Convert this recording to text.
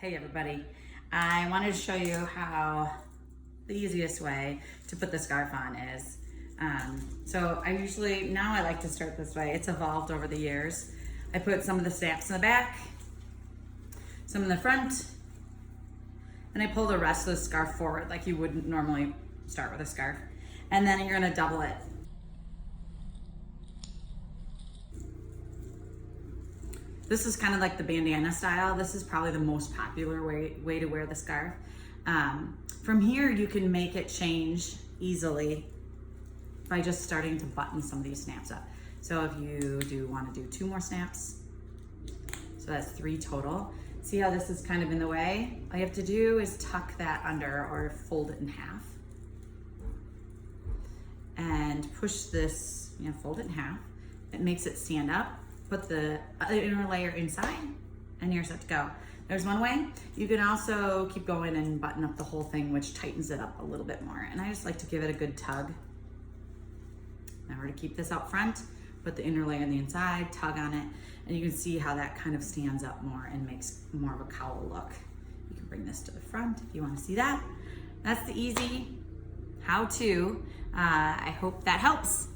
Hey everybody, I wanted to show you how the easiest way to put the scarf on is. So now I like to start this way. It's evolved over the years. I put some of the snaps in the back, some in the front, and I pull the rest of the scarf forward like you wouldn't normally start with a scarf. And then you're gonna double it. This is kind of like the bandana style. This is probably the most popular way to wear the scarf. From here, you can make it change easily by just starting to button some of these snaps up. So if you want to do 2 more snaps, so that's 3 total. See how this is kind of in the way? All you have to do is tuck that under or fold it in half. And push this, fold it in half. It makes it stand up. Put the inner layer inside and you're set to go. There's one way. You can also keep going and button up the whole thing, which tightens it up a little bit more. And I just like to give it a good tug. Remember to keep this out front, put the inner layer on the inside, tug on it, and you can see how that kind of stands up more and makes more of a cowl look. You can bring this to the front if you want to see that. That's the easy how-to. I hope that helps.